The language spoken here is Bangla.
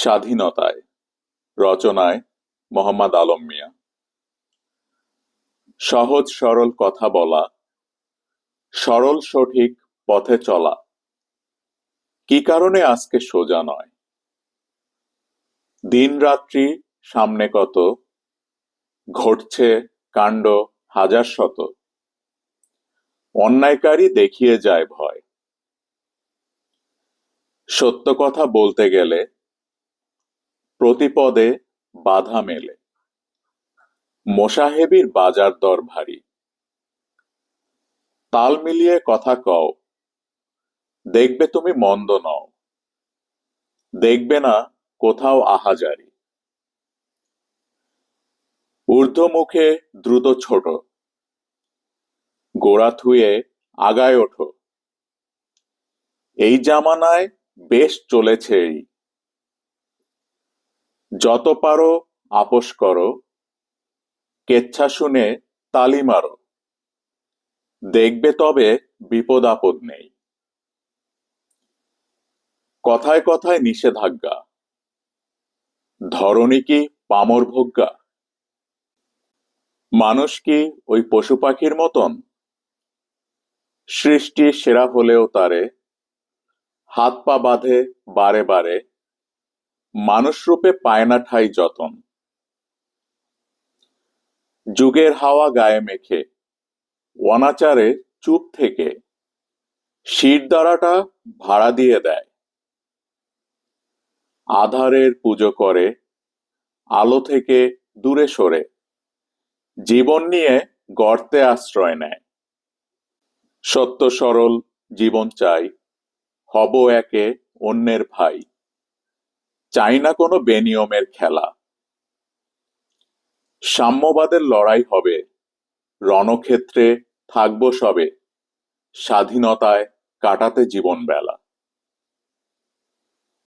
স্বাধীনতায়, রচনায় মোহাম্মদ আলম মিয়া। সহজ সরল কথা বলা, সরল সঠিক পথে চলা। কি কারণে আজকে সোজা নয়? দিন রাত্রি সামনে কত, ঘটছে কাণ্ড হাজার শত। অন্যায়কারী দেখিয়ে যায় ভয়। সত্য কথা বলতে গেলে প্রতিপদে বাধা মেলে। মোসাহেবির বাজার দর ভারী। তাল মিলিয়ে কথা কও, দেখবে তুমি মন্দ নও। দেখবে না কোথাও আহাজারি। ঊর্ধ্বমুখে দ্রুত ছোট, গোড়া থুয়ে আগায় ওঠো। এই জামানায় বেশ চলেছে এই। যত পারো আপোস করো, কেচ্ছা শুনে তালি মারো। দেখবে তবে বিপদ আপদ নেই। কথায় কথায় নিষেধাজ্ঞা, ধরণী কি পামর ভোগ্যা? মানুষ কি ওই পশু পাখির মতন? সৃষ্টি সেরা হলেও তারে হাত পা বাঁধে বারে বারে। মানুষ রূপে পায় না ঠাঁই যতন। যুগের হাওয়া গায়ে মেখে অনাচারে চুপ থেকে শিরদাঁড়াটা ভাড়া দিয়ে দেয়। আধারের পুজো করে আলো থেকে দূরে সরে। জীবন নিয়ে গর্তে আশ্রয় নেয়। সত্য সরল জীবন চাই, হব একে অন্যের ভাই। চাই না কোনো বেনিয়মের খেলা। সাম্যবাদের লড়াই হবে, রণক্ষেত্রে থাকবো সবে। স্বাধীনতায় কাটাতে জীবন বেলা।